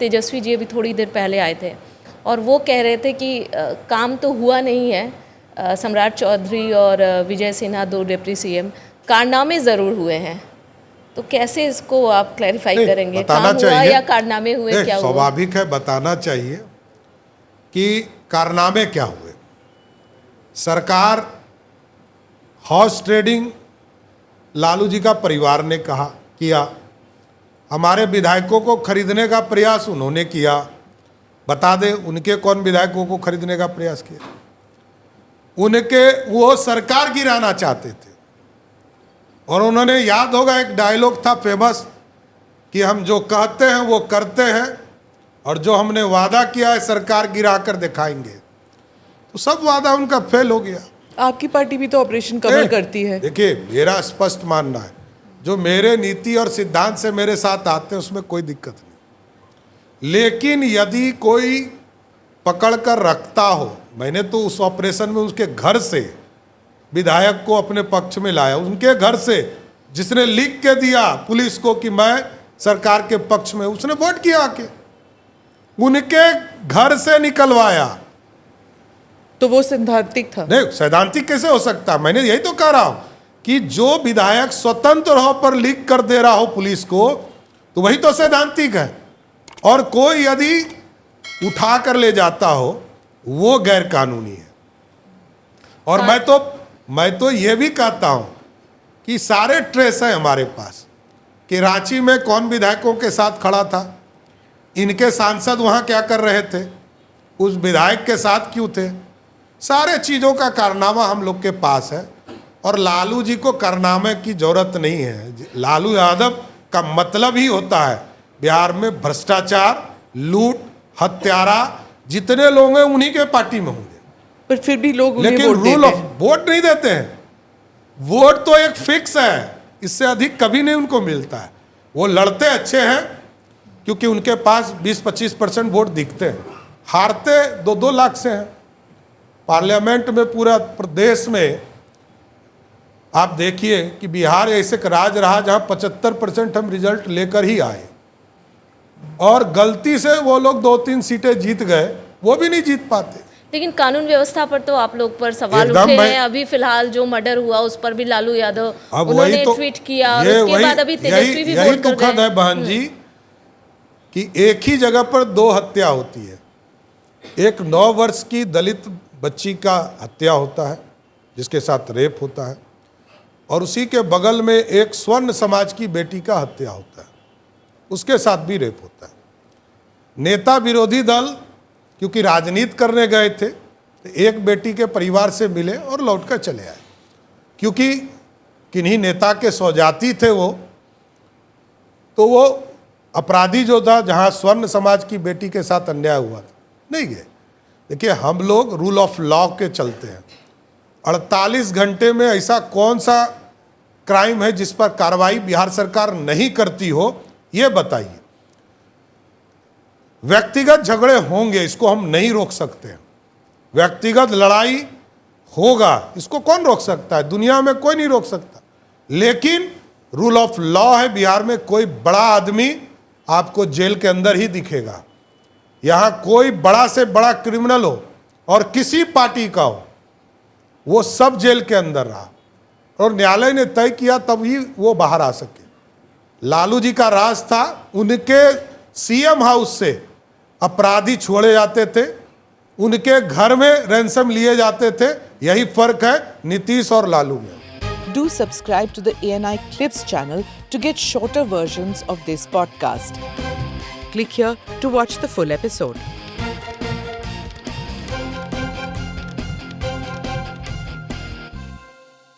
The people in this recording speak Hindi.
तेजस्वी जी अभी थोड़ी देर पहले आए थे और वो कह रहे थे कि काम तो हुआ नहीं है। सम्राट चौधरी और विजय सिन्हा 2 डिप्टी सीएम, कारनामे ज़रूर हुए हैं। तो कैसे इसको आप क्लैरिफाई करेंगे, काम हुआ या कारनामे हुए, क्या हुआ? स्वाभाविक है, बताना चाहिए कि कारनामे क्या हुए। सरकार हॉर्स ट्रेडिंग लालू जी का परिवार ने किया, हमारे विधायकों को खरीदने का प्रयास उन्होंने किया। बता दें उनके कौन विधायकों को खरीदने का प्रयास किया? वो सरकार गिराना चाहते थे। और उन्होंने, याद होगा एक डायलॉग था फेमस कि हम जो कहते हैं वो करते हैं और जो हमने वादा किया है सरकार गिरा कर दिखाएंगे। तो सब वादा उनका फेल हो गया। आपकी पार्टी भी तो ऑपरेशन कमल करती है। देखिए, मेरा स्पष्ट मानना है, जो मेरे नीति और सिद्धांत से मेरे साथ आते हैं उसमें कोई दिक्कत नहीं। लेकिन यदि कोई पकड़ कर रखता हो, मैंने तो उस ऑपरेशन में उसके घर से विधायक को अपने पक्ष में लाया, उनके घर से, जिसने लिख के दिया पुलिस को कि मैं सरकार के पक्ष में, उसने वोट किया आके, उनके घर से निकलवाया। तो वो सैद्धांतिक था? नहीं, सैद्धांतिक कैसे हो सकता? मैंने यही तो कह रहा हूं कि जो विधायक स्वतंत्र हो पर लीक कर दे रहा हो पुलिस को, तो वही तो सैद्धांतिक है। और कोई यदि उठा कर ले जाता हो वो गैर कानूनी है। और मैं तो ये भी कहता हूं कि सारे ट्रेस हैं हमारे पास कि रांची में कौन विधायकों के साथ खड़ा था, इनके सांसद वहां क्या कर रहे थे, उस विधायक के साथ क्यों थे, सारे चीज़ों का कारनामा हम लोग के पास है। और लालू जी को कारनामे की जरूरत नहीं है। लालू यादव का मतलब ही होता है बिहार में भ्रष्टाचार, लूट, हत्यारा, जितने लोग हैं उन्हीं के पार्टी में होंगे। पर फिर भी लोग उन्हें लेकिन रूल ऑफ वोट नहीं देते हैं। वोट तो एक फिक्स है, इससे अधिक कभी नहीं उनको मिलता है। वो लड़ते अच्छे हैं क्योंकि उनके पास 20-25% वोट दिखते हैं, हारते 2-2 लाख से हैं। पार्लियामेंट में पूरा प्रदेश में आप देखिए कि बिहार ऐसे राज रहा जहां 75% हम रिजल्ट लेकर ही आए, और गलती से वो लोग 2-3 सीटें जीत गए, वो भी नहीं जीत पाते। लेकिन कानून व्यवस्था पर तो आप लोग पर सवाल उठे हैं। अभी फिलहाल जो मर्डर हुआ उस पर भी लालू यादव उन्होंने ट्वीट किया और उसके बाद अभी तेजस्वी भी यही दुखद है बहन जी कि एक ही जगह पर 2 हत्या होती है। एक 9 वर्ष की दलित बच्ची का हत्या होता है जिसके साथ रेप होता है, और उसी के बगल में एक स्वर्ण समाज की बेटी का हत्या होता है, उसके साथ भी रेप होता है। नेता विरोधी दल क्योंकि राजनीति करने गए थे, तो एक बेटी के परिवार से मिले और लौटकर चले आए, क्योंकि किन्हीं नेता के स्वजाति थे वो, तो वो अपराधी जो था जहां स्वर्ण समाज की बेटी के साथ अन्याय हुआ था नहीं गए। देखिए, हम लोग रूल ऑफ लॉ के चलते हैं। 48 घंटे में ऐसा कौन सा क्राइम है जिस पर कार्रवाई बिहार सरकार नहीं करती हो, ये बताइए। व्यक्तिगत झगड़े होंगे, इसको हम नहीं रोक सकते। व्यक्तिगत लड़ाई होगा, इसको कौन रोक सकता है? दुनिया में कोई नहीं रोक सकता। लेकिन रूल ऑफ लॉ है बिहार में। कोई बड़ा आदमी आपको जेल के अंदर ही दिखेगा। यहां कोई बड़ा से बड़ा क्रिमिनल हो और किसी पार्टी का हो, वो सब जेल के अंदर रहा और न्यायालय ने तय किया तभी वो बाहर आ सके। लालू जी का राज था, उनके सीएम हाउस से अपराधी छोड़े जाते थे, उनके घर में रैंसम लिए जाते थे। यही फर्क है नीतीश और लालू में। Do subscribe to the ANI Clips channel to get shorter versions of this podcast. Click here to watch the full episode.